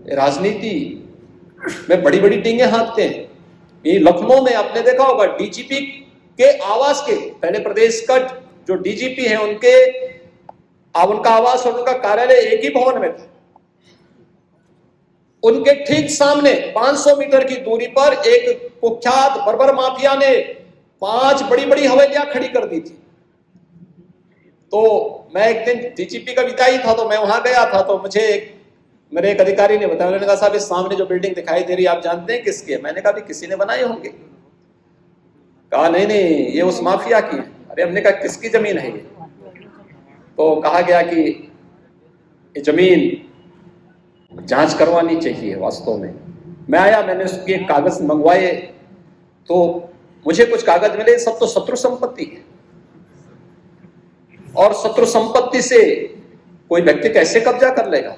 राजनीति में बड़ी बड़ी टींगे हाँकते हैं। ये लखनऊ में आपने देखा होगा, डीजीपी के आवास के, पहले प्रदेश का जो डीजीपी है उनका आवास और उनका कार्यालय एक ही भवन में था। उनके ठीक सामने 500 मीटर की दूरी पर एक कुख्यात बर्बर माफिया ने 5 बड़ी बड़ी हवेलियां खड़ी कर दी थी। तो मैं एक दिन डीजीपी का विदाई था, तो मैं वहां गया था, तो मेरे एक अधिकारी ने बताया, उन्होंने कहा साहब इस सामने जो बिल्डिंग दिखाई दे रही है आप जानते हैं किसकी है? मैंने कहा भी किसी ने बनाए होंगे। कहा नहीं नहीं ये उस माफिया की है। अरे हमने कहा किसकी जमीन है ये? तो कहा गया कि ये जमीन जांच करवानी चाहिए। वास्तव में मैं आया, मैंने उसके कागज मंगवाए, तो मुझे कुछ कागज मिले, सब तो शत्रु संपत्ति है, और शत्रु संपत्ति से कोई व्यक्ति कैसे कब्जा कर लेगा?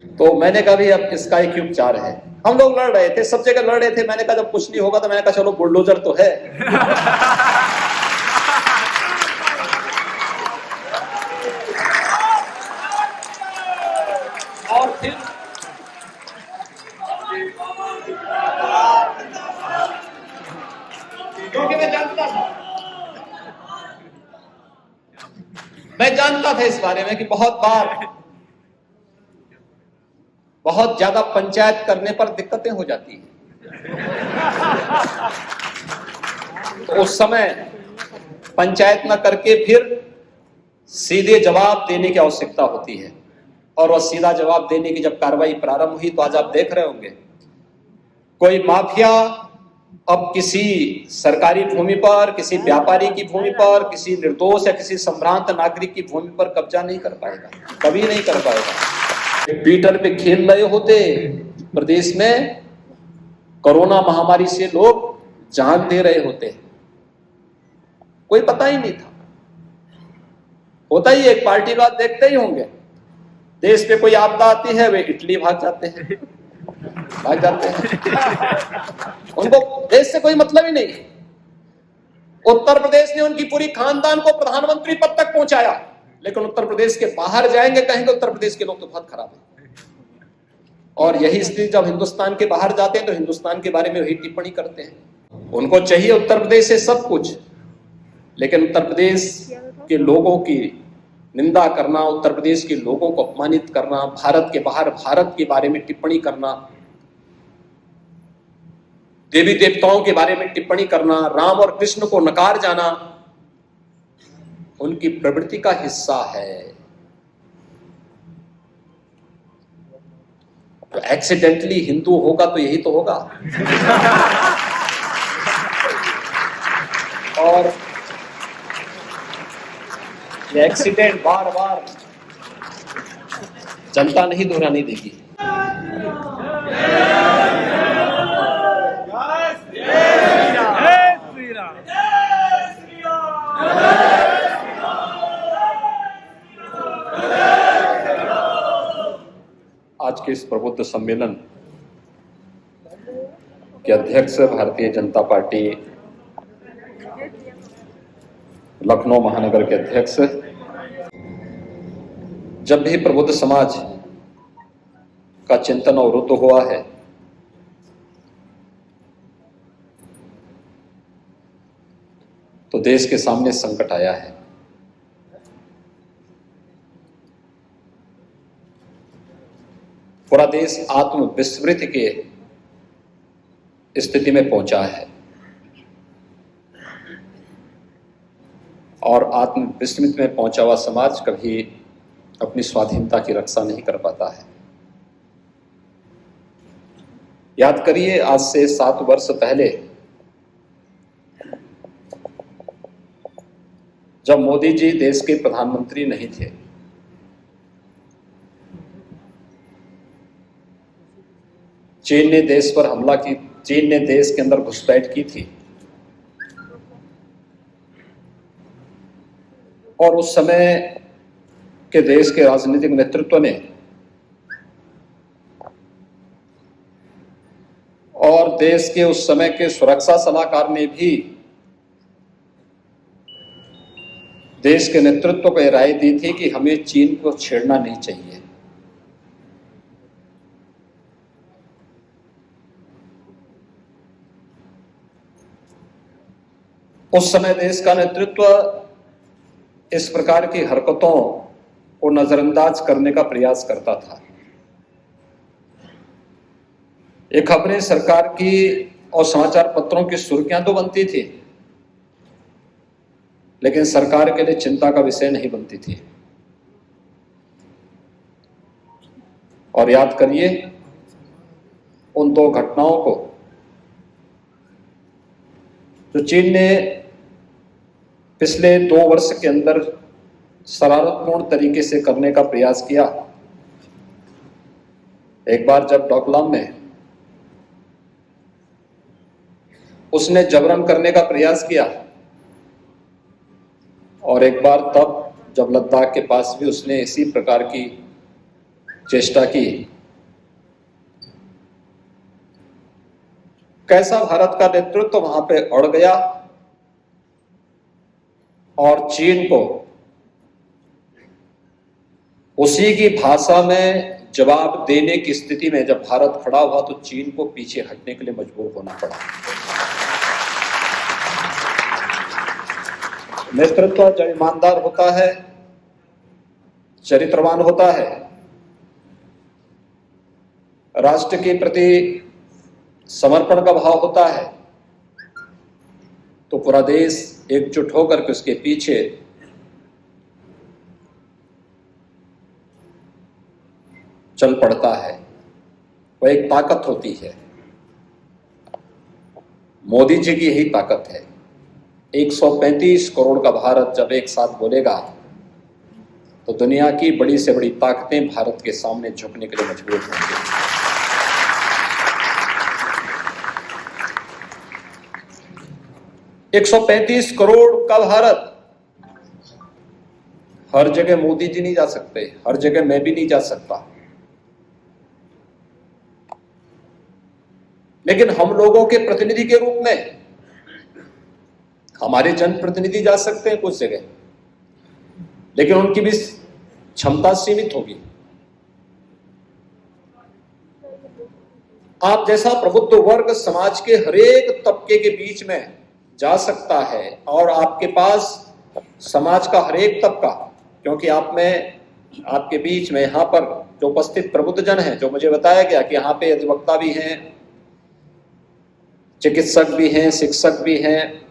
तो मैंने कहा भी अब इसका एक ही उपचार है। हम लोग लड़ रहे थे, सब जगह लड़ रहे थे। मैंने कहा जब कुछ नहीं होगा तो मैंने कहा चलो बुलडोजर तो है। और फिर क्योंकि मैं जानता था इस बारे में कि बहुत ज्यादा पंचायत करने पर दिक्कतें हो जाती हैं। तो उस समय पंचायत न करके फिर सीधे जवाब देने की आवश्यकता होती है, और वह सीधा जवाब देने की जब कार्रवाई प्रारंभ हुई तो आज आप देख रहे होंगे कोई माफिया अब किसी सरकारी भूमि पर, किसी व्यापारी की भूमि पर, किसी निर्दोष या किसी संभ्रांत नागरिक की भूमि पर कब्जा नहीं कर पाएगा, कभी नहीं कर पाएगा। ट्विटर पे खेल रहे होते प्रदेश में, कोरोना महामारी से लोग जान दे रहे होते, कोई पता ही नहीं था। होता ही एक पार्टी का देखते ही होंगे, देश पे कोई आपदा आती है वे इटली भाग जाते हैं। उनको देश से कोई मतलब ही नहीं। उत्तर प्रदेश ने उनकी पूरी खानदान को प्रधानमंत्री पद तक पहुंचाया, लेकिन उत्तर प्रदेश के बाहर जाएंगे कहेंगे उत्तर प्रदेश के लोग तो बहुत खराब है। और यही स्थिति जब हिंदुस्तान के बाहर जाते हैं तो हिंदुस्तान के बारे में वही टिप्पणी करते हैं। उनको चाहिए उत्तर प्रदेश से सब कुछ, लेकिन उत्तर प्रदेश के लोगों की निंदा करना, उत्तर प्रदेश के लोगों को अपमानित करना, भारत के बाहर भारत के बारे में टिप्पणी करना, देवी देवताओं के बारे में टिप्पणी करना, राम और कृष्ण को नकार जाना उनकी प्रवृत्ति का हिस्सा है। तो एक्सीडेंटली हिंदू होगा तो यही तो होगा। और ये एक्सीडेंट बार बार जनता नहीं दोहराने देगी। आज के इस प्रबुद्ध सम्मेलन के अध्यक्ष भारतीय जनता पार्टी लखनऊ महानगर के अध्यक्ष, जब भी प्रबुद्ध समाज का चिंतन अवरुद्ध हुआ है तो देश के सामने संकट आया है। पूरा देश आत्मविस्मृति के स्थिति में पहुंचा है, और आत्मविस्मृति में पहुंचा हुआ समाज कभी अपनी स्वाधीनता की रक्षा नहीं कर पाता है। याद करिए, आज से 7 वर्ष पहले जब मोदी जी देश के प्रधानमंत्री नहीं थे, चीन ने देश पर हमला की, चीन ने देश के अंदर घुसपैठ की थी, और उस समय के देश के राजनीतिक नेतृत्व ने और देश के उस समय के सुरक्षा सलाहकार ने भी देश के नेतृत्व को राय दी थी कि हमें चीन को छेड़ना नहीं चाहिए। उस समय देश का नेतृत्व इस प्रकार की हरकतों को नजरअंदाज करने का प्रयास करता था। ये खबरें सरकार की और समाचार पत्रों की सुर्खियां तो बनती थी, लेकिन सरकार के लिए चिंता का विषय नहीं बनती थी। और याद करिए उन दो घटनाओं को जो चीन ने पिछले 2 वर्ष के अंदर शरारतपूर्ण तरीके से करने का प्रयास किया। एक बार जब डोकलाम में उसने जबरन करने का प्रयास किया, और एक बार तब जब लद्दाख के पास भी उसने इसी प्रकार की चेष्टा की। कैसा भारत का नेतृत्व वहां पे अड़ गया और चीन को उसी की भाषा में जवाब देने की स्थिति में जब भारत खड़ा हुआ तो चीन को पीछे हटने के लिए मजबूर होना पड़ा। नेतृत्व जब ईमानदार होता है, चरित्रवान होता है, राष्ट्र के प्रति समर्पण का भाव होता है, तो पूरा देश एकजुट होकर के उसके पीछे चल पड़ता है। वह एक ताकत होती है। मोदी जी की यही ताकत है। 135 करोड़ का भारत जब एक साथ बोलेगा तो दुनिया की बड़ी से बड़ी ताकतें भारत के सामने झुकने के लिए मजबूर होंगी। एक 135 करोड़ का भारत, हर जगह मोदी जी नहीं जा सकते, हर जगह मैं भी नहीं जा सकता, लेकिन हम लोगों के प्रतिनिधि के रूप में हमारे जनप्रतिनिधि जा सकते हैं कुछ जगह, लेकिन उनकी भी क्षमता सीमित होगी। आप जैसा प्रबुद्ध वर्ग समाज के हरेक तबके के बीच में जा सकता है, और आपके पास समाज का हरेक तबका, क्योंकि आप में आपके बीच में यहां पर जो उपस्थित प्रबुद्ध जन हैं, जो मुझे बताया गया कि यहाँ पे अधिवक्ता भी हैं, चिकित्सक भी हैं, शिक्षक भी हैं,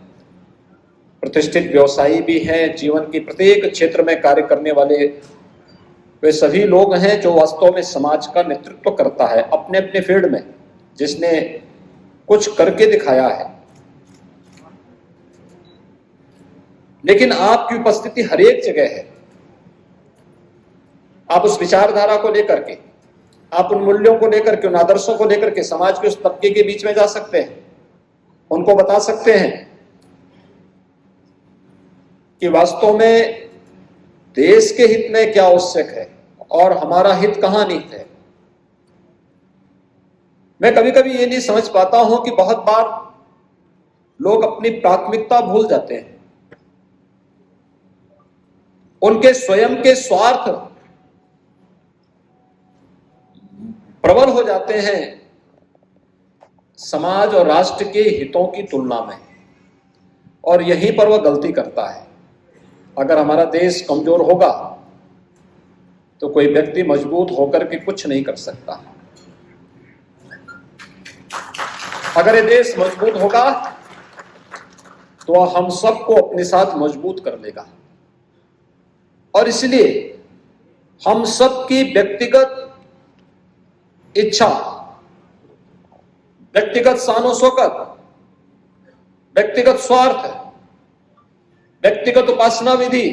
प्रतिष्ठित व्यवसायी भी हैं, जीवन की प्रत्येक क्षेत्र में कार्य करने वाले वे सभी लोग हैं जो वास्तव में समाज का नेतृत्व करता है अपने अपने फील्ड में, जिसने कुछ करके दिखाया है। लेकिन आपकी उपस्थिति हर एक जगह है। आप उस विचारधारा को लेकर के, आप उन मूल्यों को लेकर के, उन आदर्शों को लेकर के समाज के उस तबके के बीच में जा सकते हैं, उनको बता सकते हैं कि वास्तव में देश के हित में क्या आवश्यक है और हमारा हित कहां निहित है। मैं कभी कभी ये नहीं समझ पाता हूं कि बहुत बार लोग अपनी प्राथमिकता भूल जाते हैं। उनके स्वयं के स्वार्थ प्रबल हो जाते हैं समाज और राष्ट्र के हितों की तुलना में, और यहीं पर वह गलती करता है। अगर हमारा देश कमजोर होगा तो कोई व्यक्ति मजबूत होकर के कुछ नहीं कर सकता। अगर ये देश मजबूत होगा तो हम सबको अपने साथ मजबूत कर लेगा, और इसलिए हम सबकी व्यक्तिगत इच्छा, व्यक्तिगत शानो शौकत, व्यक्तिगत स्वार्थ, व्यक्तिगत उपासना विधि,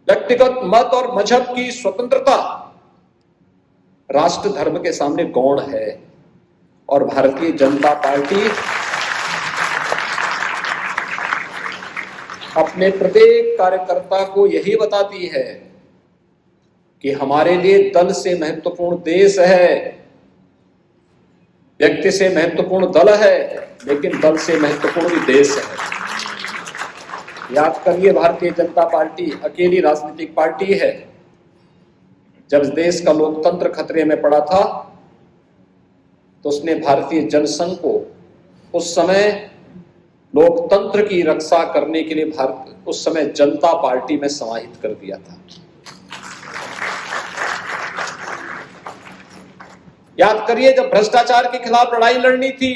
व्यक्तिगत मत और मजहब की स्वतंत्रता राष्ट्र धर्म के सामने गौण है। और भारतीय जनता पार्टी अपने प्रत्येक कार्यकर्ता को यही बताती है कि हमारे लिए दल से महत्वपूर्ण देश है, व्यक्ति से महत्वपूर्ण दल है, लेकिन दल से महत्वपूर्ण भी देश है। याद करिए, भारतीय जनता पार्टी अकेली राजनीतिक पार्टी है। जब देश का लोकतंत्र खतरे में पड़ा था तो उसने भारतीय जनसंघ को उस समय लोकतंत्र की रक्षा करने के लिए भारत उस समय जनता पार्टी में समाहित कर दिया था। याद करिए, जब भ्रष्टाचार के खिलाफ लड़ाई लड़नी थी,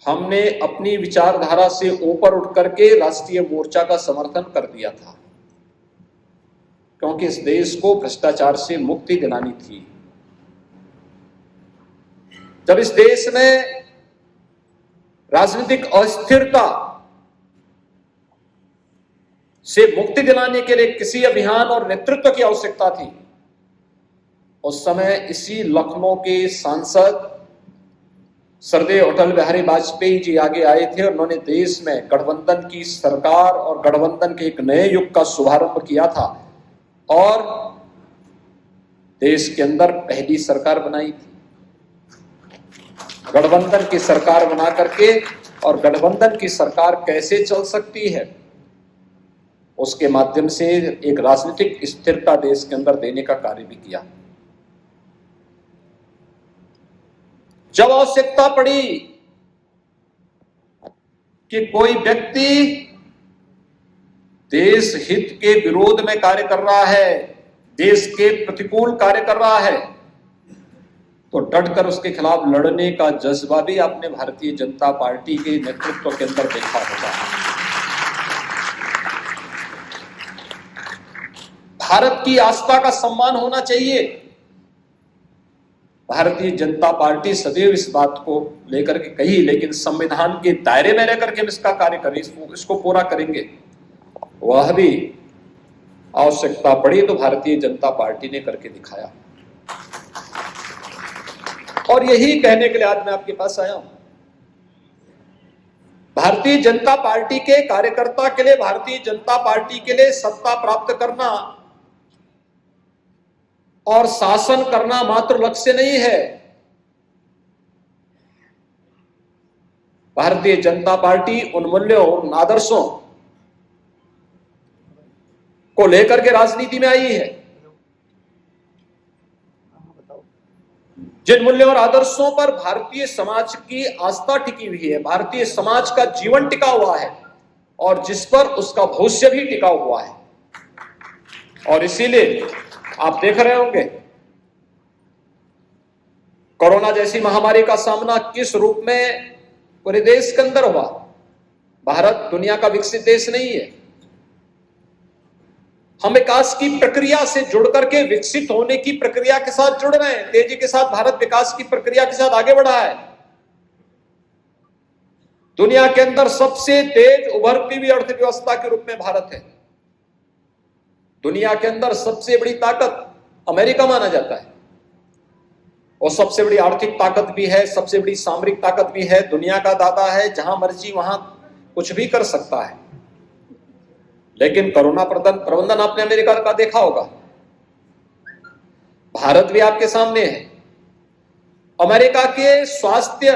हमने अपनी विचारधारा से ऊपर उठ करके राष्ट्रीय मोर्चा का समर्थन कर दिया था, क्योंकि इस देश को भ्रष्टाचार से मुक्ति दिलानी थी। जब इस देश में राजनीतिक अस्थिरता से मुक्ति दिलाने के लिए किसी अभियान और नेतृत्व की आवश्यकता थी, उस समय इसी लखनऊ के सांसद श्रद्धेय अटल बिहारी वाजपेयी जी आगे आए थे और उन्होंने देश में गठबंधन की सरकार और गठबंधन के एक नए युग का शुभारंभ किया था और देश के अंदर पहली सरकार बनाई थी। गठबंधन की सरकार बना करके, और गठबंधन की सरकार कैसे चल सकती है, उसके माध्यम से एक राजनीतिक स्थिरता देश के अंदर देने का कार्य भी किया। जब आवश्यकता पड़ी कि कोई व्यक्ति देश हित के विरोध में कार्य कर रहा है, देश के प्रतिकूल कार्य कर रहा है, तो डटकर उसके खिलाफ लड़ने का जज्बा भी आपने भारतीय जनता पार्टी के नेतृत्व के अंदर देखा होगा। भारत की आस्था का सम्मान होना चाहिए। भारतीय जनता पार्टी सदैव इस बात को लेकर के कही, लेकिन संविधान के दायरे में रहकर के हम इसका कार्य करें, इसको पूरा करेंगे। वह भी आवश्यकता पड़ी तो भारतीय जनता पार्टी ने करके दिखाया, और यही कहने के लिए आज मैं आपके पास आया हूं। भारतीय जनता पार्टी के कार्यकर्ता के लिए, भारतीय जनता पार्टी के लिए सत्ता प्राप्त करना और शासन करना मात्र लक्ष्य नहीं है। भारतीय जनता पार्टी उन मूल्यों, उन आदर्शों को लेकर के राजनीति में आई है जिन मूल्यों और आदर्शों पर भारतीय समाज की आस्था टिकी हुई है, भारतीय समाज का जीवन टिका हुआ है और जिस पर उसका भविष्य भी टिका हुआ है। और इसीलिए आप देख रहे होंगे कोरोना जैसी महामारी का सामना किस रूप में पूरे देश के अंदर हुआ। भारत दुनिया का विकसित देश नहीं है। हम विकास की प्रक्रिया से जुड़ करके विकसित होने की प्रक्रिया के साथ जुड़ रहे हैं। तेजी के साथ भारत विकास की प्रक्रिया के साथ आगे बढ़ा है। दुनिया के अंदर सबसे तेज उभरती हुई अर्थव्यवस्था के रूप में भारत है। दुनिया के अंदर सबसे बड़ी ताकत अमेरिका माना जाता है, और सबसे बड़ी आर्थिक ताकत भी है, सबसे बड़ी सामरिक ताकत भी है, दुनिया का दादा है, जहां मर्जी वहां कुछ भी कर सकता है। लेकिन कोरोना प्रबंधन आपने अमेरिका का देखा होगा, भारत भी आपके सामने है। अमेरिका के स्वास्थ्य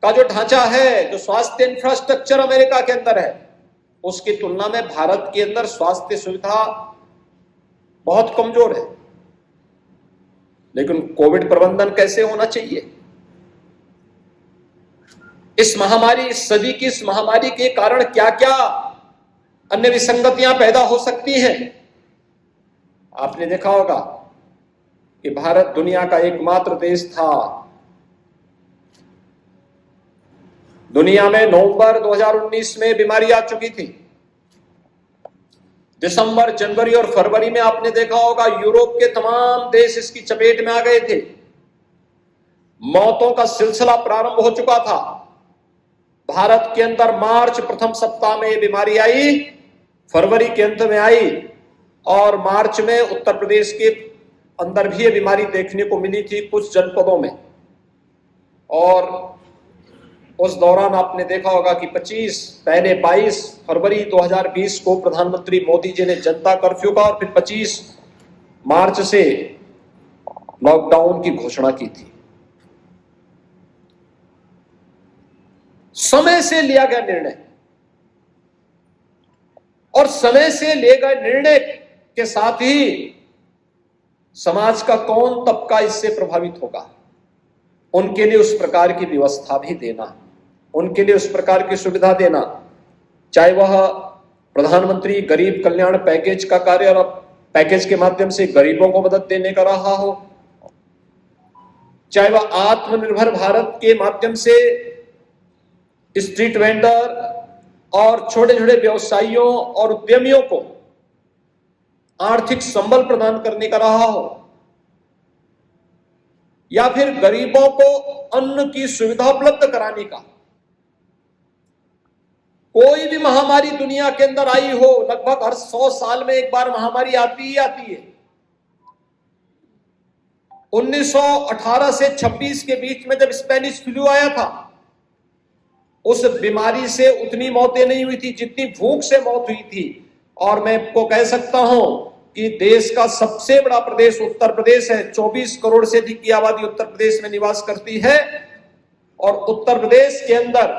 का जो ढांचा है, जो स्वास्थ्य इंफ्रास्ट्रक्चर अमेरिका के अंदर है, उसकी तुलना में भारत के अंदर स्वास्थ्य सुविधा बहुत कमजोर है। लेकिन कोविड प्रबंधन कैसे होना चाहिए? इस महामारी, इस सदी की इस महामारी के कारण क्या क्या अन्य विसंगतियां पैदा हो सकती हैं? आपने देखा होगा कि भारत दुनिया का एकमात्र देश था, दुनिया में नवंबर 2019 में बीमारी आ चुकी थी। दिसंबर, जनवरी और फरवरी में आपने देखा होगा यूरोप के तमाम देश इसकी चपेट में आ गए थे। मौतों का सिलसिला प्रारंभ हो चुका था। भारत के अंदर मार्च प्रथम सप्ताह में ये बीमारी आई, फरवरी के अंत में आई, और मार्च में उत्तर प्रदेश के अंदर भी ये बीमारी देखने को मिली थी कुछ जनपदों में। और उस दौरान आपने देखा होगा कि 22 फरवरी 2020 को प्रधानमंत्री मोदी जी ने जनता कर्फ्यू का और फिर 25 मार्च से लॉकडाउन की घोषणा की थी। समय से लिया गया निर्णय, और समय से लिए गए निर्णय के साथ ही समाज का कौन तबका इससे प्रभावित होगा, उनके लिए उस प्रकार की व्यवस्था भी देना, उनके लिए उस प्रकार की सुविधा देना, चाहे वह प्रधानमंत्री गरीब कल्याण पैकेज का कार्य और पैकेज के माध्यम से गरीबों को मदद देने का रहा हो, चाहे वह आत्मनिर्भर भारत के माध्यम से स्ट्रीट वेंडर और छोटे छोटे व्यवसायियों और उद्यमियों को आर्थिक संबल प्रदान करने का रहा हो, या फिर गरीबों को अन्न की सुविधा उपलब्ध कराने का। कोई भी महामारी दुनिया के अंदर आई हो, लगभग हर 100 साल में एक बार महामारी आती ही आती है। 1918 से 26 के बीच में जब स्पेनिश फ्लू आया था, उस बीमारी से उतनी मौतें नहीं हुई थी जितनी भूख से मौत हुई थी। और मैं आपको कह सकता हूं कि देश का सबसे बड़ा प्रदेश उत्तर प्रदेश है। 24 करोड़ से अधिक की आबादी उत्तर प्रदेश में निवास करती है, और उत्तर प्रदेश के अंदर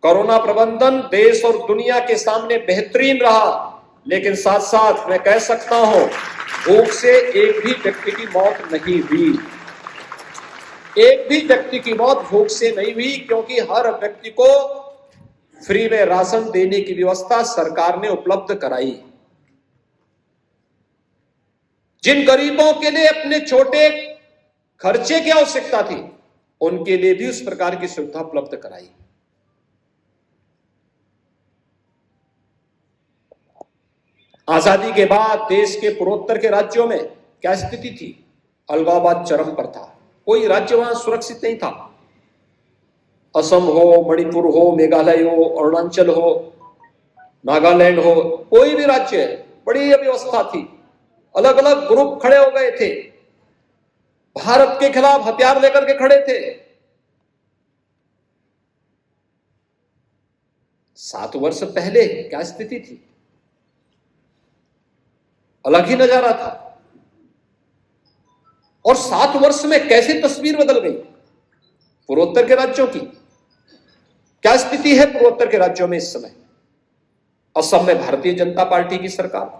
कोरोना प्रबंधन देश और दुनिया के सामने बेहतरीन रहा। लेकिन साथ साथ मैं कह सकता हूं, भूख से एक भी व्यक्ति की मौत नहीं हुई। एक भी व्यक्ति की मौत भूख से नहीं हुई, क्योंकि हर व्यक्ति को फ्री में राशन देने की व्यवस्था सरकार ने उपलब्ध कराई। जिन गरीबों के लिए अपने छोटे खर्चे की आवश्यकता थी, उनके लिए भी उस प्रकार की सुविधा उपलब्ध कराई। आजादी के बाद देश के पूर्वोत्तर के राज्यों में क्या स्थिति थी? अलगाववाद चरम पर था। कोई राज्य वहां सुरक्षित नहीं था। असम हो, मणिपुर हो, मेघालय हो, अरुणाचल हो, नागालैंड हो, कोई भी राज्य, बड़ी अव्यवस्था थी। अलग अलग ग्रुप खड़े हो गए थे, भारत के खिलाफ हथियार लेकर के खड़े थे। 7 वर्ष पहले क्या स्थिति थी? अलग ही नजारा था। और 7 वर्ष में कैसे तस्वीर बदल गई पूर्वोत्तर के राज्यों की? क्या स्थिति है पूर्वोत्तर के राज्यों में इस समय? असम में भारतीय जनता पार्टी की सरकार,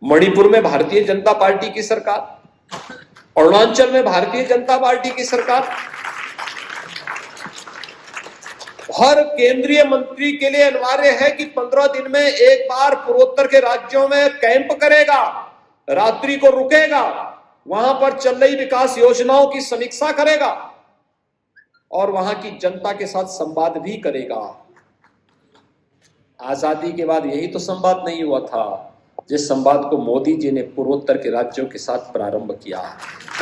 मणिपुर में भारतीय जनता पार्टी की सरकार, अरुणाचल में भारतीय जनता पार्टी की सरकार। हर केंद्रीय मंत्री के लिए अनिवार्य है कि 15 दिन में एक बार पूर्वोत्तर के राज्यों में कैंप करेगा, रात्रि को रुकेगा, वहां पर चल रही विकास योजनाओं की समीक्षा करेगा और वहां की जनता के साथ संवाद भी करेगा। आजादी के बाद यही तो संवाद नहीं हुआ था, जिस संवाद को मोदी जी ने पूर्वोत्तर के राज्यों के साथ प्रारंभ किया,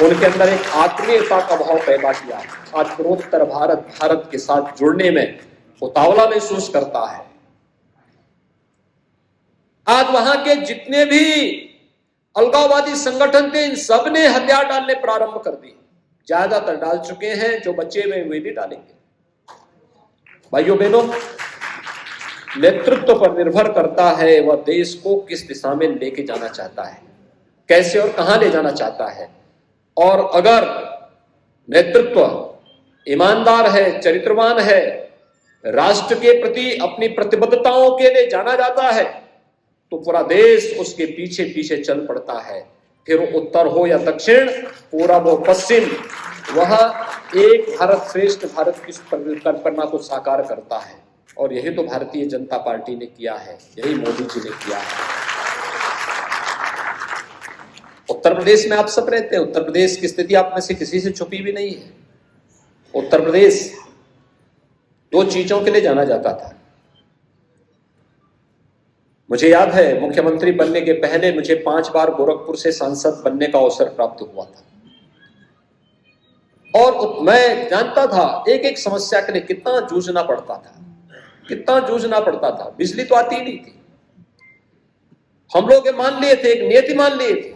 उनके अंदर एक आत्मीयता का भाव पैदा किया। आज पूर्वोत्तर भारत के साथ जुड़ने में उतावला महसूस करता है। आज वहां के जितने भी अलगाववादी संगठन थे, इन सब ने हथियार डालने प्रारंभ कर दिए। ज्यादातर डाल चुके हैं, जो बचे हुए वे भी डालेंगे। भाइयों बहनों, नेतृत्व पर निर्भर करता है वह देश को किस दिशा में लेके जाना चाहता है, कैसे और कहां ले जाना चाहता है। और अगर नेतृत्व ईमानदार है, चरित्रवान है, राष्ट्र के प्रति अपनी प्रतिबद्धताओं के लिए जाना जाता है, तो पूरा देश उसके पीछे पीछे चल पड़ता है। फिर उत्तर हो या दक्षिण, पूरब हो पश्चिम, वह एक भारत श्रेष्ठ भारत की कल्पना को साकार करता है। और यही तो भारतीय जनता पार्टी ने किया है, यही मोदी जी ने किया है। उत्तर प्रदेश में आप सब रहते हैं। उत्तर प्रदेश की स्थिति आप में से किसी से छुपी भी नहीं है। उत्तर प्रदेश 2 चीजों के लिए जाना जाता था। मुझे याद है, मुख्यमंत्री बनने के पहले मुझे 5 बार गोरखपुर से सांसद बनने का अवसर प्राप्त हुआ था, और मैं जानता था एक एक समस्या के लिए कितना जूझना पड़ता था, कितना जूझना पड़ता था। बिजली तो आती ही नहीं थी। हम लोग ये मान लिए थे, एक नियति मान लिए थे,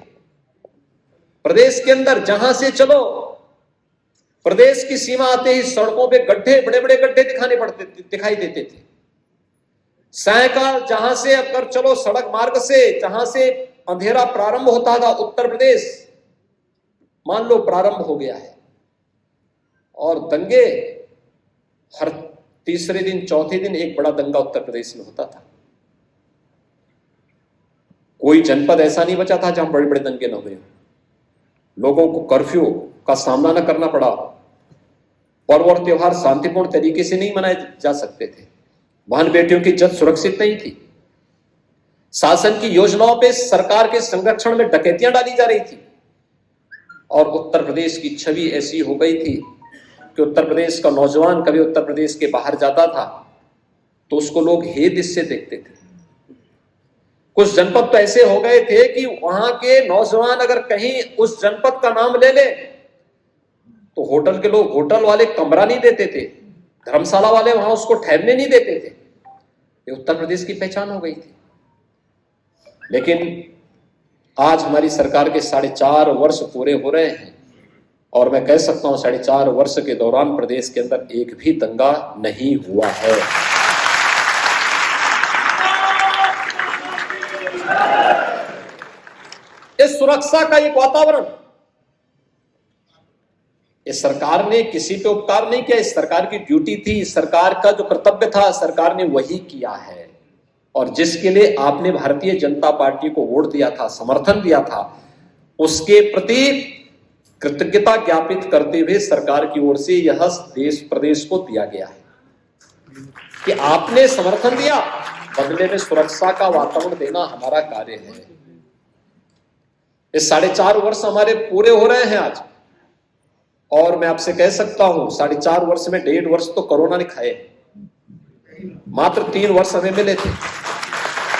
प्रदेश के अंदर जहां से चलो, प्रदेश की सीमा आते ही सड़कों पे गड्ढे, बड़े बड़े गड्ढे दिखाई देते थे। सायकाल जहां से अगर चलो, सड़क मार्ग से जहां से अंधेरा प्रारंभ होता था, उत्तर प्रदेश मान लो प्रारंभ हो गया है। और दंगे हर तीसरे दिन, चौथे दिन एक बड़ा दंगा उत्तर प्रदेश में होता था। कोई जनपद ऐसा नहीं बचा था जहां बड़े बड़े दंगे न हुए। लोगों को कर्फ्यू का सामना न करना पड़ा, पर्व और त्योहार शांतिपूर्ण तरीके से नहीं मनाए जा सकते थे, बहन बेटियों की इज्जत सुरक्षित नहीं थी, शासन की योजनाओं पे सरकार के संरक्षण में डकैतियां डाली जा रही थी, और उत्तर प्रदेश की छवि ऐसी हो गई थी कि उत्तर प्रदेश का नौजवान कभी उत्तर प्रदेश के बाहर जाता था तो उसको लोग हे दृष्टि से देखते थे। कुछ जनपद तो ऐसे हो गए थे कि वहां के नौजवान अगर कहीं उस जनपद का नाम ले ले तो होटल के लोग, होटल वाले कमरा नहीं देते थे, धर्मशाला वाले वहां उसको ठहरने नहीं देते थे। ये उत्तर प्रदेश की पहचान हो गई थी। लेकिन आज हमारी सरकार के 4.5 वर्ष पूरे हो रहे हैं और मैं कह सकता हूं 4.5 वर्ष के दौरान प्रदेश के अंदर एक भी दंगा नहीं हुआ है। इस सुरक्षा का एक वातावरण, इस सरकार ने किसी पे उपकार नहीं किया, इस सरकार की ड्यूटी थी, इस सरकार का जो कर्तव्य था सरकार ने वही किया है, और जिसके लिए आपने भारतीय जनता पार्टी को वोट दिया था, समर्थन दिया था, उसके प्रति कृतज्ञता ज्ञापित करते हुए सरकार की ओर से यह देश प्रदेश को दिया गया है कि आपने समर्थन दिया, बदले में सुरक्षा का वातावरण देना हमारा कार्य है। इस 4.5 वर्ष हमारे पूरे हो रहे हैं आज, और मैं आपसे कह सकता हूं 4.5 वर्ष में 1.5 वर्ष तो कोरोना ने खाए, मात्र 3 वर्ष हमें मिले थे,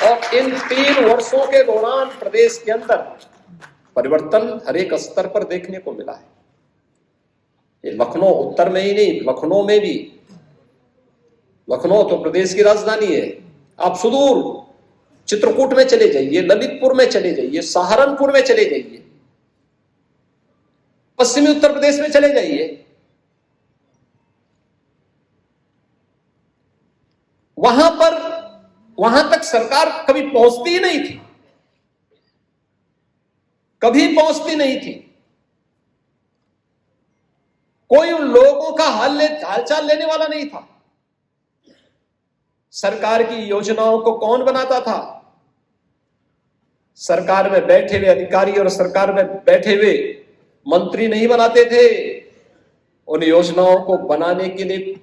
और इन 3 वर्षों के दौरान प्रदेश के अंदर परिवर्तन हर एक स्तर पर देखने को मिला है। ये लखनऊ उत्तर में ही नहीं, लखनऊ में भी, लखनऊ तो प्रदेश की राजधानी है, आप सुदूर चित्रकूट में चले जाइए, ललितपुर में चले जाइए, सहारनपुर में चले जाइए, पश्चिमी उत्तर प्रदेश में चले जाइए, वहां तक सरकार कभी पहुंचती ही नहीं थी, कभी पहुंचती नहीं थी। कोई उन लोगों का हालचाल लेने वाला नहीं था। सरकार की योजनाओं को कौन बनाता था? सरकार में बैठे हुए अधिकारी और सरकार में बैठे हुए मंत्री नहीं बनाते थे। उन योजनाओं को बनाने के लिए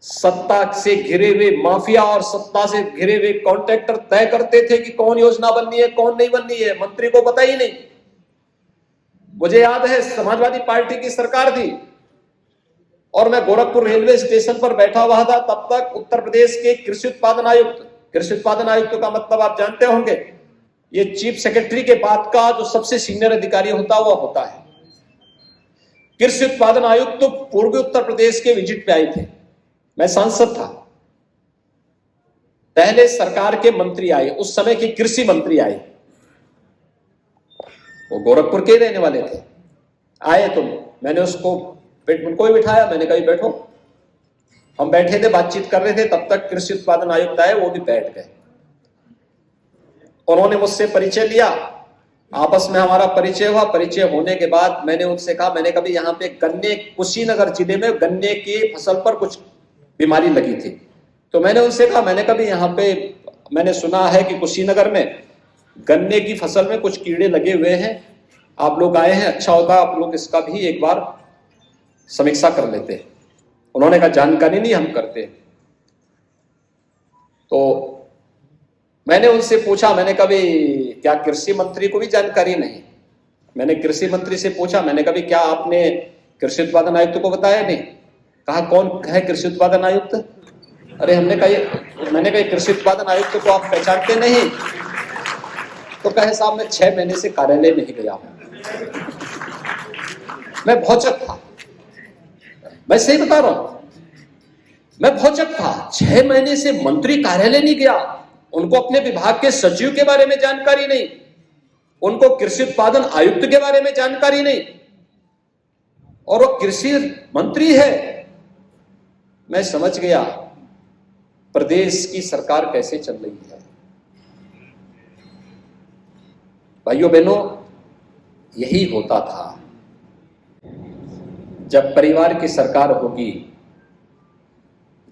सत्ता से घिरे हुए माफिया और सत्ता से घिरे हुए कॉन्ट्रैक्टर तय करते थे कि कौन योजना बननी है, कौन नहीं बननी है। मंत्री को पता ही नहीं। मुझे याद है समाजवादी पार्टी की सरकार थी और मैं गोरखपुर रेलवे स्टेशन पर बैठा हुआ था, तब तक उत्तर प्रदेश के कृषि उत्पादन आयुक्त का मतलब आप जानते होंगे, ये चीफ सेक्रेटरी के बाद का जो सबसे सीनियर अधिकारी होता है। कृषि उत्पादन आयुक्त तो पूर्वी उत्तर प्रदेश के विजिट पे आए थे, मैं सांसद था। पहले सरकार के मंत्री आए, उस समय के कृषि मंत्री आए, वो गोरखपुर के रहने वाले थे। आए तो मैंने उनको ही बिठाया, मैंने कहा बैठो। हम बैठे थे, बातचीत कर रहे थे, तब तक कृषि उत्पादन आयुक्त आए, वो भी बैठ गए। उन्होंने मुझसे परिचय लिया, आपस में हमारा परिचय हुआ। परिचय होने के बाद मैंने उनसे कहा, मैंने कभी यहाँ पे कुशीनगर जिले में गन्ने की फसल पर कुछ बीमारी लगी थी, तो मैंने उनसे कहा, मैंने कभी यहाँ पे मैंने सुना है कि कुशीनगर में गन्ने की फसल में कुछ कीड़े लगे हुए हैं, आप लोग आए हैं, अच्छा होता आप लोग इसका भी एक बार समीक्षा कर लेते। उन्होंने कहा जानकारी नहीं हम करते। तो मैंने उनसे पूछा, मैंने कभी क्या कृषि मंत्री को भी जानकारी नहीं? मैंने कृषि मंत्री से पूछा, मैंने कभी क्या आपने कृषि उत्पादन आयुक्त को बताया? नहीं। कहा कौन है कृषि उत्पादन आयुक्त? अरे मैंने कहा कृषि उत्पादन आयुक्त को आप पहचानते नहीं? तो कहे साहब मैं 6 महीने से कार्यालय नहीं गया हूं। मैं भौचक था, मैं सही बता रहा हूं, मैं भौचक था। 6 महीने से मंत्री कार्यालय नहीं गया, उनको अपने विभाग के सचिव के बारे में जानकारी नहीं, उनको कृषि उत्पादन आयुक्त के बारे में जानकारी नहीं, और वो कृषि मंत्री है। मैं समझ गया प्रदेश की सरकार कैसे चल रही है। भाइयों बहनों, यही होता था। जब परिवार की सरकार होगी,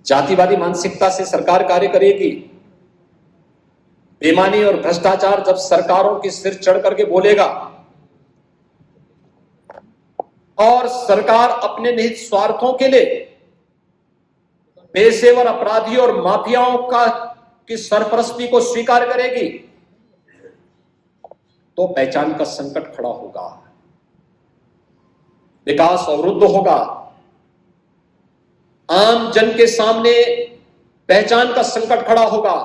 जातिवादी मानसिकता से सरकार कार्य करेगी, बेईमानी और भ्रष्टाचार जब सरकारों के सिर चढ़ करके बोलेगा, और सरकार अपने निहित स्वार्थों के लिए पेशेवर अपराधियों और माफियाओं की सरपरस्ती को स्वीकार करेगी तो पहचान का संकट खड़ा होगा, विकास अवरुद्ध होगा। आम जन के सामने पहचान का संकट खड़ा होगा।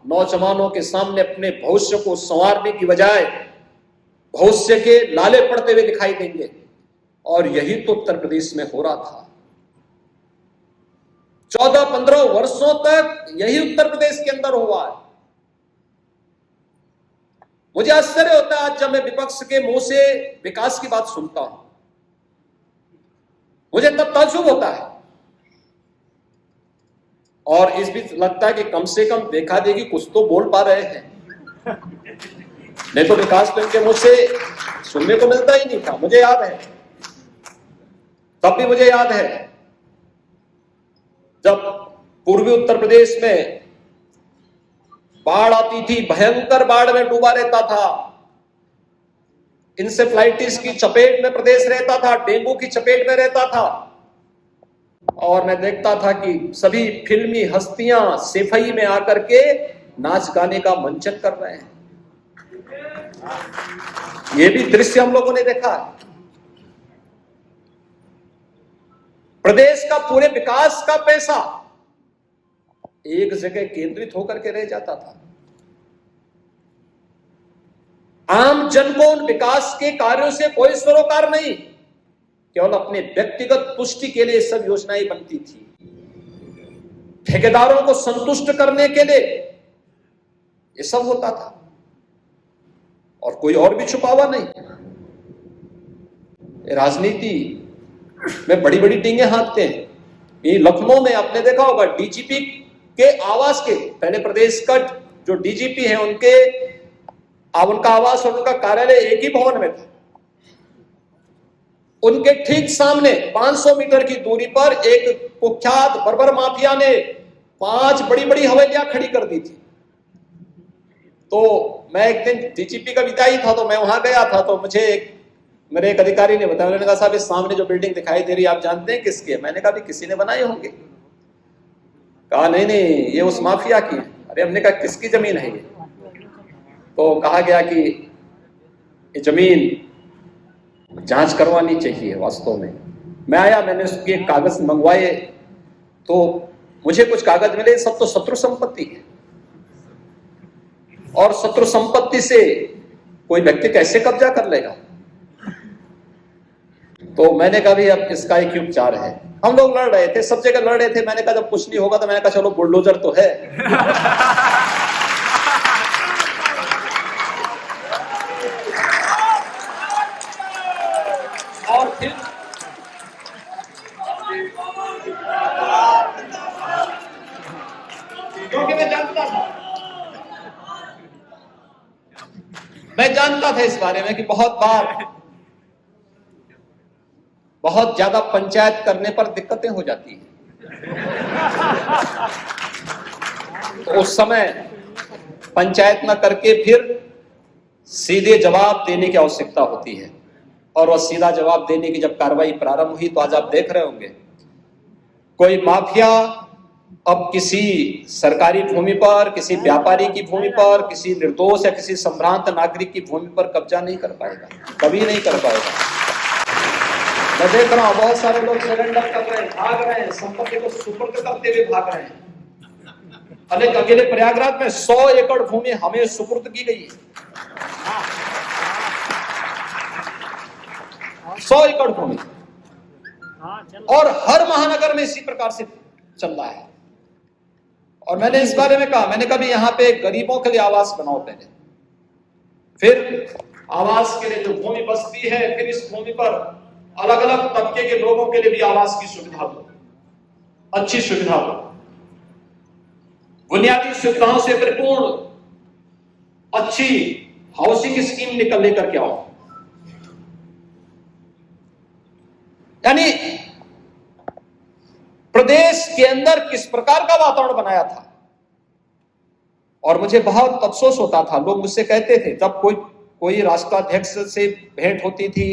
नौजवानों के सामने अपने भविष्य को संवारने की बजाय भविष्य के लाले पड़ते हुए दिखाई देंगे। और यही तो उत्तर प्रदेश में हो रहा था। 14-15 वर्षों तक यही उत्तर प्रदेश के अंदर हुआ है। मुझे आश्चर्य होता है आज जब मैं विपक्ष के मुंह से विकास की बात सुनता हूं, मुझे तब ताज्जुब होता है और इस बीच लगता है कि कम से कम देखा देगी कुछ तो बोल पा रहे हैं। नहीं तो विकास तो इनके मुंह से सुनने को मिलता ही नहीं था। मुझे याद है, तब भी मुझे याद है जब पूर्वी उत्तर प्रदेश में बाढ़ आती थी, भयंकर बाढ़ में डूबा रहता था, इंसेफ्लाइटिस की चपेट में प्रदेश रहता था, डेंगू की चपेट में रहता था। और मैं देखता था कि सभी फिल्मी हस्तियां सेफई में आकर के नाच गाने का मंचन कर रहे हैं। ये भी दृश्य हम लोगों ने देखा है। प्रदेश का पूरे विकास का पैसा एक जगह केंद्रित होकर के रह जाता था। आम जन को उन विकास के कार्यों से कोई सरोकार नहीं, केवल अपने व्यक्तिगत पुष्टि के लिए सब योजनाएं बनती थी। ठेकेदारों को संतुष्ट करने के लिए ये सब होता था और कोई और भी छुपा हुआ नहीं। राजनीति में बड़ी बड़ी टींगे हाँकते हैं। ये लखनऊ में आपने देखा होगा, डीजीपी के आवास के, पहले प्रदेश का जो डीजीपी है उनका आवास और उनका कार्यालय एक ही भवन में था। उनके ठीक सामने 500 मीटर की दूरी पर एक कुख्यात बर्बर माफिया ने 5 बड़ी बड़ी हवेलियां खड़ी कर दी थी। तो मैं एक दिन डीजीपी का विदाई था तो मैं वहां गया था, तो मुझे मेरे एक अधिकारी ने बताया, उन्होंने कहा साहब इस सामने जो बिल्डिंग दिखाई दे रही है आप जानते हैं किसकी है? मैंने कहा भी किसी ने बनाए होंगे। कहा नहीं ये उस माफिया की है। अरे हमने कहा किसकी जमीन है ये? तो कहा गया कि ये जमीन जांच करवानी चाहिए। वास्तव में मैं आया, मैंने उसके कागज मंगवाए तो मुझे कुछ कागज मिले, सब तो शत्रु संपत्ति है। और शत्रु संपत्ति से कोई व्यक्ति कैसे कब्जा कर लेगा? तो मैंने कहा भी अब इसका एक ही उपचार है। हम लोग लड़ रहे थे, सब जगह लड़ रहे थे। मैंने कहा जब कुछ नहीं होगा तो मैंने कहा चलो बुलडोजर तो है। और फिर क्योंकि मैं जानता था इस बारे में कि बहुत ज्यादा पंचायत करने पर दिक्कतें हो जाती हैं। तो उस समय पंचायत न करके फिर सीधे जवाब देने की आवश्यकता होती है। और वह सीधा जवाब देने की जब कार्रवाई प्रारंभ हुई तो आज आप देख रहे होंगे कोई माफिया अब किसी सरकारी भूमि पर, किसी व्यापारी की भूमि पर, किसी निर्दोष या किसी संभ्रांत नागरिक की भूमि पर कब्जा नहीं कर पाएगा, कभी नहीं कर पाएगा। मैं देख रहा हूं बहुत सारे लोग सरेंडर कर रहे हैं, भाग रहे हैं, संपत्ति को सुपुर्द करते हुए भाग रहे हैं। अकेले प्रयागराज में 100 एकड़ भूमि हमें सुपुर्द की गई है। 100 एकड़ भूमि, और हर महानगर में इसी प्रकार से चल रहा है। और मैंने इस बारे में कहा, मैंने कहा यहाँ पे गरीबों के लिए आवास बनाओ पहले, फिर आवास के लिए जो भूमि बचती है फिर इस भूमि पर अलग अलग तबके के लोगों के लिए भी आवास की सुविधा दो, अच्छी सुविधा दो, बुनियादी सुविधाओं से परिपूर्ण अच्छी हाउसिंग स्कीम निकल लेकर के आओ। यानी प्रदेश के अंदर किस प्रकार का वातावरण बनाया था। और मुझे बहुत अफसोस होता था, लोग मुझसे कहते थे जब कोई राष्ट्राध्यक्ष से भेंट होती थी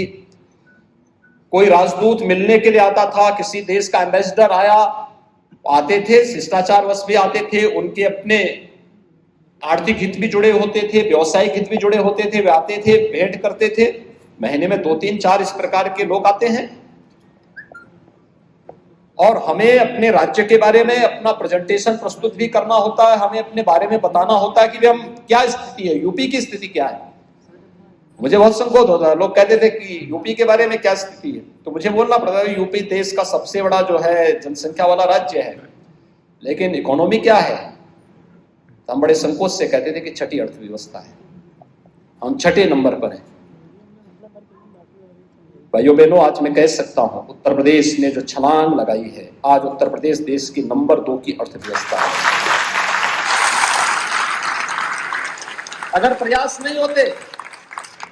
कोई राजदूत मिलने के लिए आता था, किसी देश का एम्बेसडर आते थे, शिष्टाचारवश भी आते थे, उनके अपने आर्थिक हित भी जुड़े होते थे, व्यवसायिक हित भी जुड़े होते थे, वे आते थे, भेंट करते थे। महीने में 2-3-4 इस प्रकार के लोग आते हैं और हमें अपने राज्य के बारे में अपना प्रेजेंटेशन प्रस्तुत भी करना होता है, हमें अपने बारे में बताना होता है कि हम क्या स्थिति है, यूपी की स्थिति क्या है। मुझे बहुत संकोच होता है, लोग कहते थे कि यूपी के बारे में क्या स्थिति है, तो मुझे बोलना पड़ता है यूपी देश का सबसे बड़ा जो है जनसंख्या वाला राज्य है, लेकिन इकोनॉमी क्या है। तो हम बड़े संकोच से कहते थे कि छठी अर्थव्यवस्था है, हम छठे नंबर पर हैं। भाइयों बहनों, आज मैं कह सकता हूं उत्तर प्रदेश ने जो छलांग लगाई है, आज उत्तर प्रदेश देश की नंबर 2 की अर्थव्यवस्था है। अगर प्रयास नहीं होते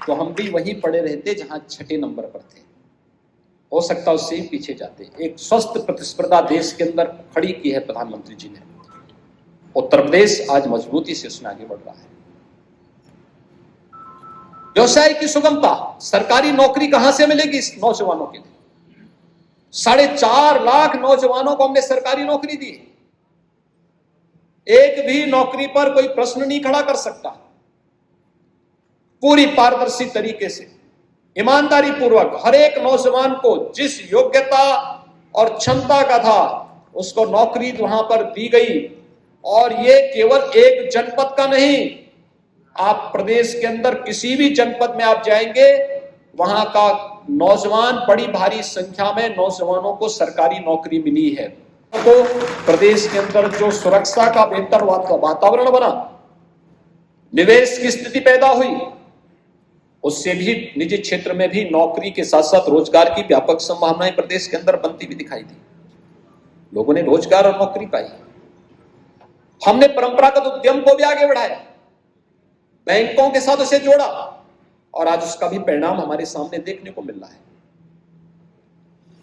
तो हम भी वहीं पड़े रहते जहां छठे नंबर पर थे, हो सकता उससे ही पीछे जाते। एक स्वस्थ प्रतिस्पर्धा देश के अंदर खड़ी की है प्रधानमंत्री जी ने। उत्तर प्रदेश आज मजबूती से उसमें आगे बढ़ रहा है। व्यवसाय की सुगमता, सरकारी नौकरी कहां से मिलेगी इस नौजवानों के लिए। 4.5 लाख नौजवानों को हमने सरकारी नौकरी दी। एक भी नौकरी पर कोई प्रश्न नहीं खड़ा कर सकता। पूरी पारदर्शी तरीके से, ईमानदारी पूर्वक हर एक नौजवान को जिस योग्यता और क्षमता का था उसको नौकरी वहां पर दी गई। और ये केवल एक जनपद का नहीं, आप प्रदेश के अंदर किसी भी जनपद में आप जाएंगे, वहां का नौजवान, बड़ी भारी संख्या में नौजवानों को सरकारी नौकरी मिली है। तो प्रदेश के अंदर जो सुरक्षा का बेहतर वातावरण बना, निवेश की स्थिति पैदा हुई, उससे भी निजी क्षेत्र में भी नौकरी के साथ साथ रोजगार की व्यापक संभावनाएं प्रदेश के अंदर बनती भी दिखाई दी। लोगों ने रोजगार और नौकरी पाई। हमने परंपरागत उद्यम को भी आगे बढ़ाया, बैंकों के साथ उसे जोड़ा और आज उसका भी परिणाम हमारे सामने देखने को मिल रहा है,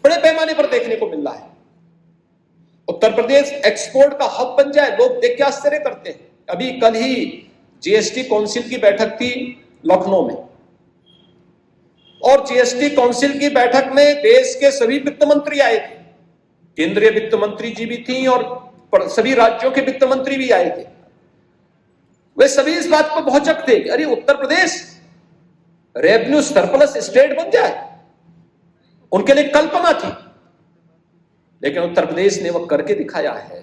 बड़े पैमाने पर देखने को मिल रहा है। उत्तर प्रदेश एक्सपोर्ट का हब बन जाए, लोग देख के आश्चर्य करते हैं। अभी कल ही जीएसटी काउंसिल की बैठक थी लखनऊ में, और जीएसटी काउंसिल की बैठक में देश के सभी वित्त मंत्री आए थे, केंद्रीय वित्त मंत्री जी भी थी और सभी राज्यों के वित्त मंत्री भी आए थे। वे सभी इस बात पर भौचक थे कि अरे Uttar Pradesh revenue surplus state बन जाए, उनके लिए कल्पना थी, लेकिन उत्तर प्रदेश ने वह करके दिखाया है,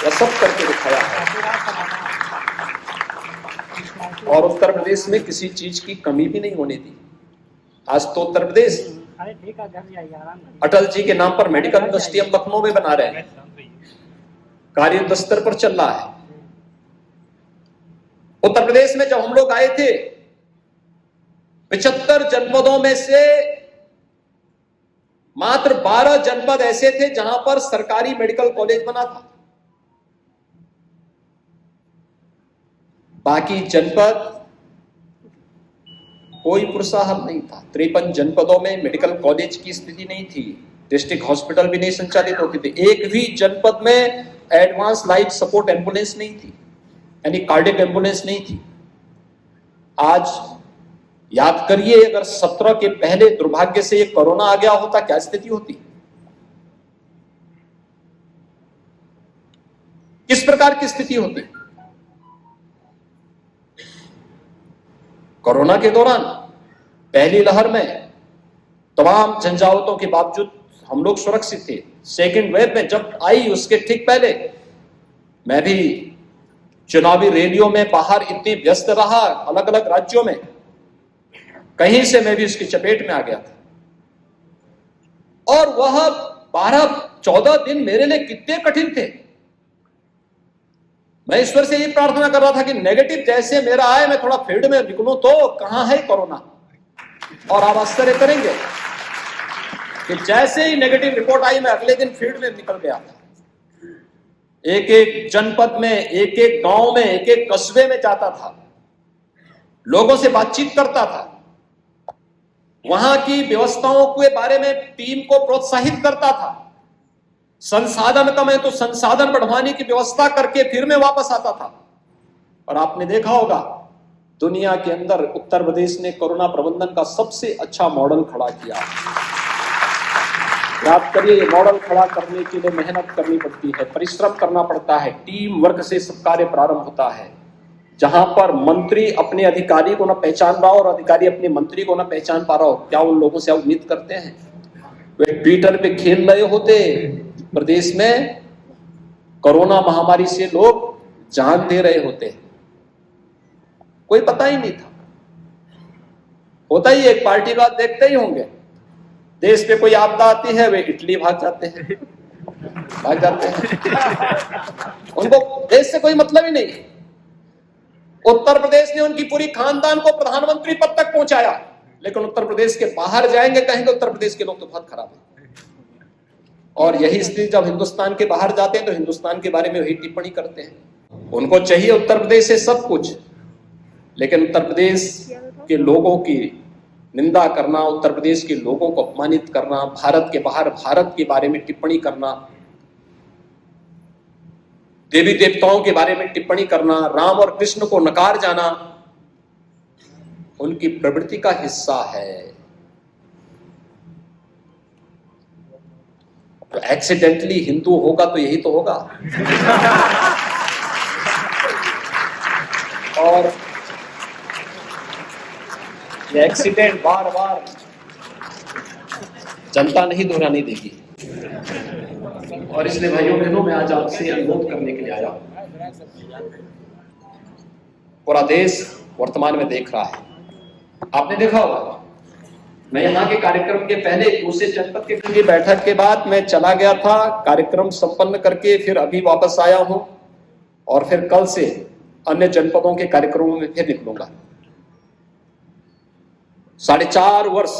वह सब करके दिखाया है। और उत्तर प्रदेश में किसी चीज की कमी भी नहीं होने दी। आज तो उत्तर प्रदेश अटल जी के नाम पर मेडिकल यूनिवर्सिटी हम लखनऊ में बना रहे हैं, कार्य युद्ध स्तर पर चल रहा है। उत्तर प्रदेश में जब हम लोग आए थे, 75 जनपदों में से मात्र 12 जनपद ऐसे थे जहां पर सरकारी मेडिकल कॉलेज बना था। बाकी जनपद कोई प्रोत्साहन नहीं था। 53 जनपदों में मेडिकल कॉलेज की स्थिति नहीं थी, डिस्ट्रिक्ट हॉस्पिटल भी नहीं संचालित होते थे, एक भी जनपद में एडवांस लाइफ सपोर्ट एम्बुलेंस नहीं थी, यानी कार्डियक एम्बुलेंस नहीं थी। आज याद करिए, अगर 17 के पहले दुर्भाग्य से ये कोरोना आ गया होता, क्या स्थिति होती, किस प्रकार की स्थिति होती। कोरोना के दौरान पहली लहर में तमाम झंझावतों के बावजूद हम लोग सुरक्षित थे। सेकेंड वेव में जब आई, उसके ठीक पहले मैं भी चुनावी रैलियों में बाहर इतनी व्यस्त रहा, अलग अलग राज्यों में, कहीं से मैं भी उसकी चपेट में आ गया था। और वह 12-14 दिन मेरे लिए कितने कठिन थे। मैं ईश्वर से ये प्रार्थना कर रहा था कि नेगेटिव जैसे मेरा आए, मैं थोड़ा फील्ड में निकलूं तो कहां है कोरोना। और आप आश्चर्य करेंगे कि जैसे ही नेगेटिव रिपोर्ट आई, मैं अगले दिन फील्ड में निकल गया था। एक एक जनपद में, एक एक गांव में, एक एक कस्बे में जाता था, लोगों से बातचीत करता था, वहां की व्यवस्थाओं के बारे में टीम को प्रोत्साहित करता था। संसाधन कम है तो संसाधन बढ़वाने की व्यवस्था करके फिर मैं वापस आता था। और आपने देखा होगा, दुनिया के अंदर उत्तर प्रदेश ने कोरोना प्रबंधन का सबसे अच्छा मॉडल खड़ा किया। याद करिए, ये मॉडल खड़ा करने के लिए मेहनत करनी पड़ती है, परिश्रम करना पड़ता है, टीम वर्क से सब कार्य प्रारंभ होता है। जहां पर मंत्री अपने अधिकारी को न पहचान रहा हो और अधिकारी अपने मंत्री को न पहचान पा रहा हो, क्या उन लोगों से उम्मीद करते हैं? वे ट्विटर पे खेल रहे होते, प्रदेश में कोरोना महामारी से लोग जान दे रहे होते, कोई पता ही नहीं था। होता ही एक पार्टी का देखते ही होंगे, देश पे कोई आपदा आती है वे इटली भाग जाते हैं, उनको देश से कोई मतलब ही नहीं। उत्तर प्रदेश ने उनकी पूरी खानदान को प्रधानमंत्री पद तक पहुंचाया, लेकिन उत्तर प्रदेश के बाहर जाएंगे, कहेंगे उत्तर प्रदेश के लोग तो बहुत खराब है। और यही स्थिति जब हिंदुस्तान के बाहर जाते हैं तो हिंदुस्तान के बारे में वही टिप्पणी करते हैं। उनको चाहिए उत्तर प्रदेश से सब कुछ, लेकिन उत्तर प्रदेश के लोगों की निंदा करना, उत्तर प्रदेश के लोगों को अपमानित करना, भारत के बाहर भारत के बारे में टिप्पणी करना, देवी देवताओं के बारे में टिप्पणी करना, राम और कृष्ण को नकार जाना, उनकी प्रवृत्ति का हिस्सा है। तो एक्सीडेंटली हिंदू होगा तो यही तो होगा। और ये एक्सीडेंट बार बार जनता नहीं दोहराने देगी। और इसलिए भाइयों बहनों, मैं आज आपसे अनुरोध करने के लिए आया हूं। पूरा देश वर्तमान में देख रहा है, आपने देखा होगा। मैं यहाँ के कार्यक्रम के पहले दूसरे जनपद के बैठक के बाद मैं चला गया था, कार्यक्रम संपन्न करके फिर अभी वापस आया हूं और फिर कल से अन्य जनपदों के कार्यक्रमों में फिर निकलूंगा। 4.5 वर्ष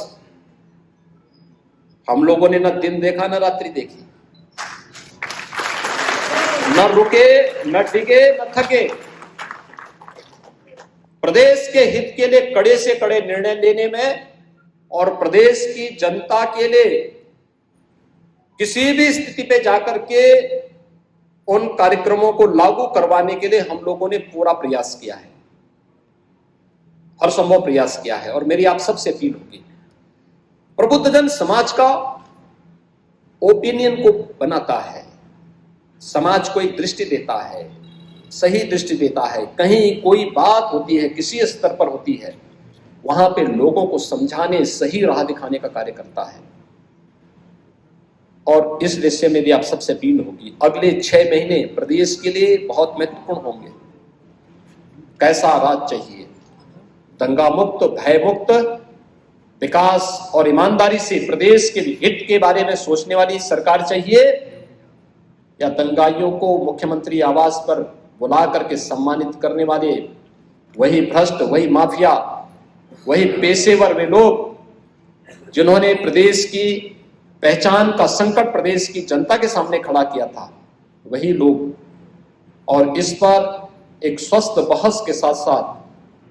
हम लोगों ने न दिन देखा न रात्रि देखी, न रुके न डिगे न थके। प्रदेश के हित के लिए कड़े से कड़े निर्णय लेने में और प्रदेश की जनता के लिए किसी भी स्थिति पे जाकर के उन कार्यक्रमों को लागू करवाने के लिए हम लोगों ने पूरा प्रयास किया है, हर संभव प्रयास किया है। और मेरी आप सबसे अपील होगी, प्रबुद्धजन समाज का ओपिनियन को बनाता है, समाज को एक दृष्टि देता है, सही दृष्टि देता है। कहीं कोई बात होती है, किसी स्तर पर होती है, वहां पे लोगों को समझाने, सही राह दिखाने का कार्य करता है। और इस विषय में भी आप सबसे अपील होगी, अगले 6 महीने प्रदेश के लिए बहुत महत्वपूर्ण होंगे। कैसा राज चाहिए? दंगा मुक्त, भय मुक्त, विकास और ईमानदारी से प्रदेश के हित के बारे में सोचने वाली सरकार चाहिए, या दंगाइयों को मुख्यमंत्री आवास पर बुला करके सम्मानित करने वाले वही भ्रष्ट, वही माफिया, वही पेशेवर वे लोग जिन्होंने प्रदेश की पहचान का संकट प्रदेश की जनता के सामने खड़ा किया था, वही लोग। और इस पर एक स्वस्थ बहस के साथ साथ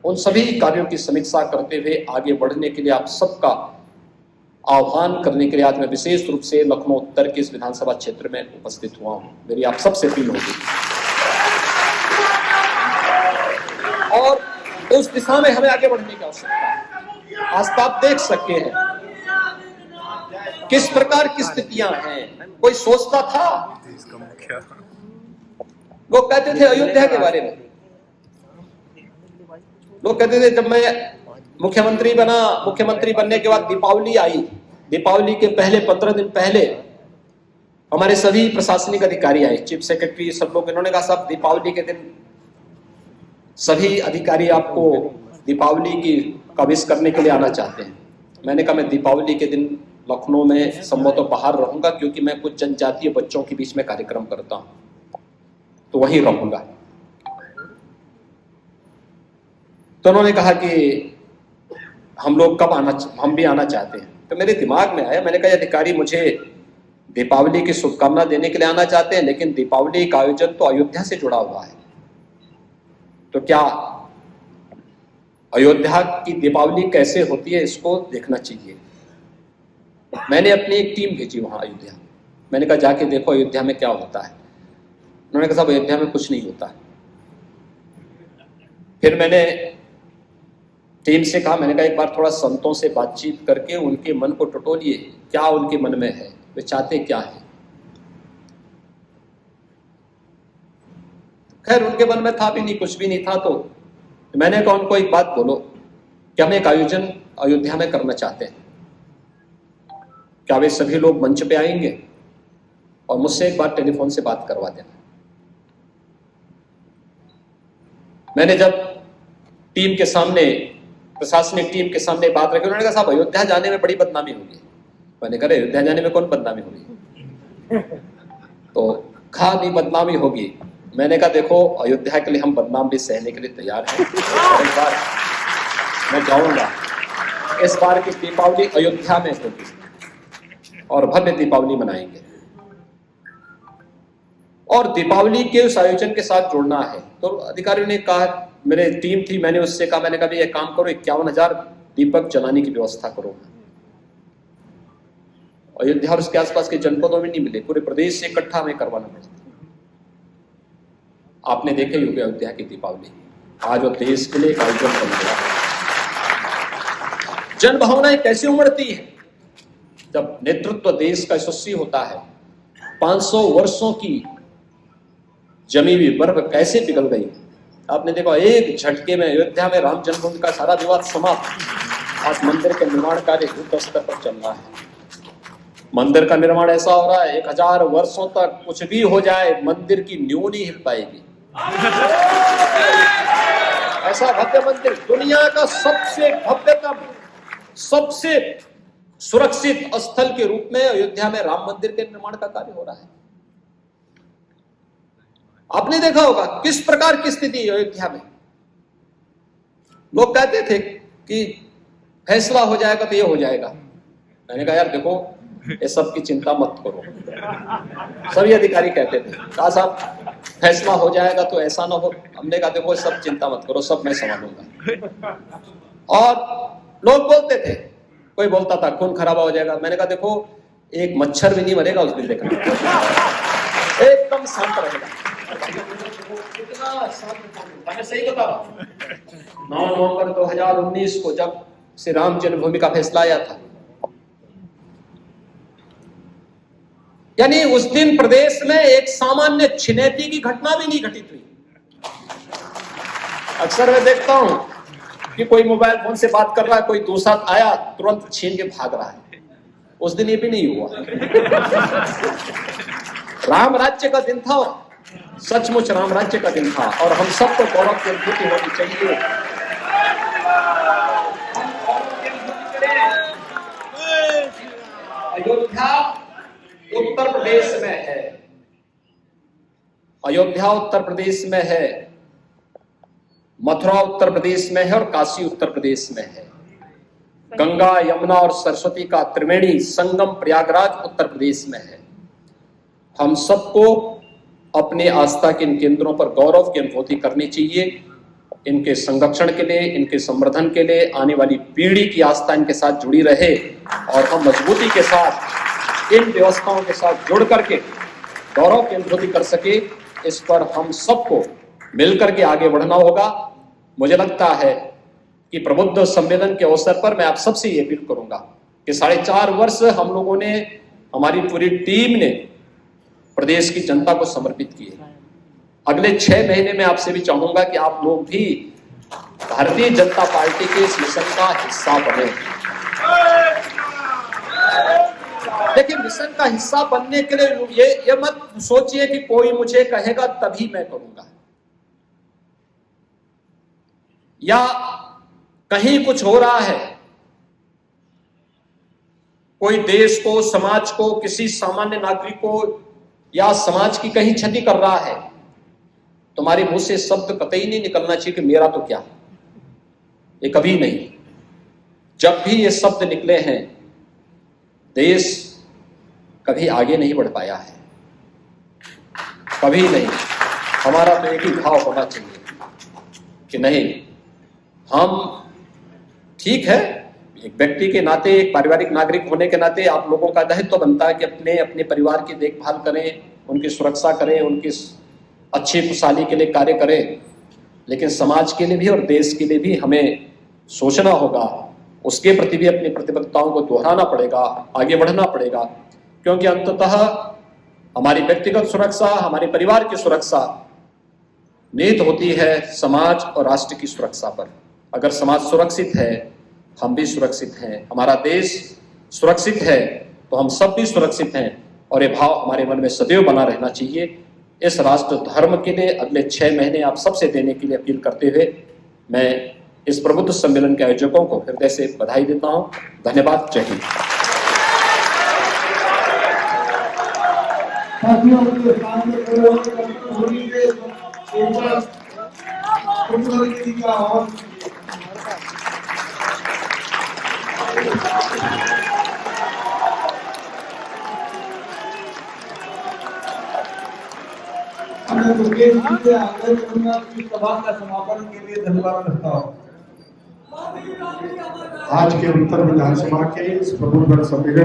उन सभी कार्यों की समीक्षा करते हुए आगे बढ़ने के लिए आप सबका आह्वान करने के लिए आज मैं विशेष रूप से लखनऊ उत्तर के इस विधानसभा क्षेत्र में उपस्थित हुआ हूं। मेरी आप सबसे अपील होगी और उस दिशा में हमें आगे बढ़ने की आवश्यकता है। आज तो आप देख सकते हैं किस प्रकार की स्थितियां हैं। कोई सोचता था? लोग कहते थे अयोध्या के बारे में, लोग कहते थे जब मैं मुख्यमंत्री बना, मुख्यमंत्री बनने के बाद दीपावली आई, दीपावली के पहले 15 दिन पहले हमारे सभी प्रशासनिक अधिकारी आए, चीफ सेक्रेटरी, सब लोग। इन्होंने कहा साहब दीपावली के दिन सभी अधिकारी आपको दीपावली की का विश करने के लिए आना चाहते हैं। मैंने कहा मैं दीपावली के दिन लखनऊ में संभवतः बाहर रहूंगा, क्योंकि मैं कुछ जनजातीय बच्चों के बीच में कार्यक्रम करता हूं, तो वहीं रहूंगा। तो उन्होंने कहा कि हम लोग कब आना, हम भी आना चाहते हैं। तो मेरे दिमाग में आया, मैंने कहा अधिकारी मुझे दीपावली की शुभकामना देने के लिए आना चाहते हैं, लेकिन दीपावली का आयोजन तो अयोध्या से जुड़ा हुआ है, तो क्या अयोध्या की दीपावली कैसे होती है इसको देखना चाहिए। मैंने अपनी एक टीम भेजी वहां अयोध्या। मैंने कहा जाके देखो अयोध्या में क्या होता है। उन्होंने कहा साहब अयोध्या में कुछ नहीं होता है। फिर मैंने टीम से कहा, मैंने कहा एक बार थोड़ा संतों से बातचीत करके उनके मन को टटोलिए, क्या उनके मन में है। वे चाहते क्या है। खैर उनके मन में था भी नहीं, कुछ भी नहीं था, तो मैंने कहा उनको एक बात बोलो कि हम एक आयोजन अयोध्या में करना चाहते हैं, क्या वे सभी लोग मंच पे आएंगे और मुझसे एक बार टेलीफोन से बात करवा देना। मैंने जब टीम के सामने, प्रशासनिक टीम के सामने बात रखी, उन्होंने कहा साहब अयोध्या जाने में बड़ी बदनामी होगी। मैंने कहा अयोध्या जाने में कौन बदनामी होगी? तो कहा नहीं बदनामी होगी। मैंने कहा देखो अयोध्या के लिए हम बदनाम भी सहने के लिए तैयार हैं। एक बार मैं जाऊंगा, इस बार की दीपावली अयोध्या में होगी और भव्य दीपावली मनाएंगे, और दीपावली के उस आयोजन के साथ जुड़ना है। तो अधिकारियों ने कहा, मेरे टीम थी, मैंने उससे कहा, मैंने कहा ये काम करो 51,000 दीपक जलाने की व्यवस्था करो। अयोध्या और उसके आसपास के जनपदों में नहीं मिले, पूरे प्रदेश से इकट्ठा हमें करवाना पड़ता। आपने देखे ही होंगे अयोध्या की दीपावली, आज वो देश के लिए एक आयोजन बन गया। जन भावनाएं कैसे उमड़ती है जब नेतृत्व देश का यशस्वी होता है। 500 वर्षों की जमी हुई बर्फ कैसे पिघल गई। आपने देखा एक झटके में अयोध्या में राम जन्मभूमि का सारा विवाद समाप्त। आज मंदिर के निर्माण कार्य युद्ध स्तर पर चल रहा है। मंदिर का निर्माण ऐसा हो रहा है 1000 वर्षों तक कुछ भी हो जाए मंदिर की नींव नहीं हिल पाएगी। ऐसा भव्य मंदिर, दुनिया का सबसे भव्यतम, सबसे सुरक्षित स्थल के रूप में अयोध्या में राम मंदिर के निर्माण का कार्य हो रहा है। आपने देखा होगा किस प्रकार की स्थिति है अयोध्या में। लोग कहते थे कि फैसला हो जाएगा तो ये हो जाएगा। मैंने कहा यार देखो ये सब की चिंता मत करो। सभी अधिकारी कहते थे कहा साहब फैसला हो जाएगा तो ऐसा ना हो। हमने कहा देखो सब चिंता मत करो, सब मैं संभालूंगा। और लोग बोलते थे, कोई बोलता था खून खराबा हो जाएगा। मैंने कहा देखो एक मच्छर भी नहीं मरेगा उस दिन, देखना एकदम शांत रहेगा। मैं सही बता रहा हूं। 9 नवंबर 2019 को जब श्री राम जन्मभूमि का फैसला आया था, यानी उस दिन प्रदेश में एक सामान्य छिनैती की घटना भी नहीं घटित हुई। अक्सर मैं देखता हूं कि कोई मोबाइल फोन से बात कर रहा है, कोई दूसरा आया तुरंत छीन के भाग रहा है। उस दिन ये भी नहीं हुआ। राम राज्य का दिन था, सचमुच राम राज्य का दिन था, और हम सबको गौरव की अनुभूति होनी चाहिए। अयोध्या उत्तर प्रदेश में है, अयोध्या उत्तर प्रदेश में है, मथुरा उत्तर प्रदेश में है और काशी उत्तर प्रदेश में है। गंगा यमुना और सरस्वती का त्रिवेणी संगम प्रयागराज उत्तर प्रदेश में है। हम सबको अपने आस्था के इन केंद्रों पर गौरव की अनुभूति करनी चाहिए। इनके संरक्षण के लिए, इनके संवर्धन के लिए, आने वाली पीढ़ी की आस्था इनके साथ जुड़ी रहे और हम मजबूती के साथ इन व्यवस्थाओं के साथ जुड़ करके गौरव की अनुभूति कर सके। इस पर हम सबको मिलकर के आगे बढ़ना होगा। मुझे लगता है कि प्रबुद्ध संवेदन के अवसर पर मैं आप सबसे ये अपील करूंगा कि 4.5 वर्ष हम लोगों ने, हमारी पूरी टीम ने प्रदेश की जनता को समर्पित किए। अगले 6 महीने में आपसे भी चाहूंगा कि आप लोग भी भारतीय जनता पार्टी के इस मिशन का हिस्सा बने। देखिए मिशन का हिस्सा बनने के लिए ये मत सोचिए कि कोई मुझे कहेगा तभी मैं करूंगा, या कहीं कुछ हो रहा है, कोई देश को, समाज को, किसी सामान्य नागरिक को या समाज की कहीं क्षति कर रहा है, तुम्हारे मुंह से शब्द कतई नहीं निकलना चाहिए कि मेरा तो क्या। ये कभी नहीं। जब भी ये शब्द निकले हैं, देश कभी आगे नहीं बढ़ पाया है, कभी नहीं। हमारा तो एक ही भाव होना चाहिए कि नहीं, हम ठीक है, एक व्यक्ति के नाते, एक पारिवारिक नागरिक होने के नाते आप लोगों का दायित्व बनता है कि अपने परिवार की देखभाल करें, उनकी सुरक्षा करें, उनकी अच्छी खुशहाली के लिए कार्य करें। लेकिन समाज के लिए भी और देश के लिए भी हमें सोचना होगा, उसके प्रति भी अपनी प्रतिबद्धताओं को दोहराना पड़ेगा, आगे बढ़ना पड़ेगा। क्योंकि अंततः हमारी व्यक्तिगत सुरक्षा, हमारे परिवार की सुरक्षा नीत होती है समाज और राष्ट्र की सुरक्षा पर। अगर समाज सुरक्षित है, हम भी सुरक्षित हैं, हमारा देश सुरक्षित है तो हम सब भी सुरक्षित हैं, और ये भाव हमारे मन में सदैव बना रहना चाहिए। इस राष्ट्र धर्म के लिए अगले 6 महीने आप सबसे देने के लिए अपील करते हुए मैं इस प्रबुद्ध सम्मेलन के आयोजकों को हृदय से बधाई देता हूं। धन्यवाद। जय हिंद। सभा का समापन के लिए धन्यवाद करता हूँ। आज के उत्तर विधानसभा के इस प्रबुद्ध सम्मेलन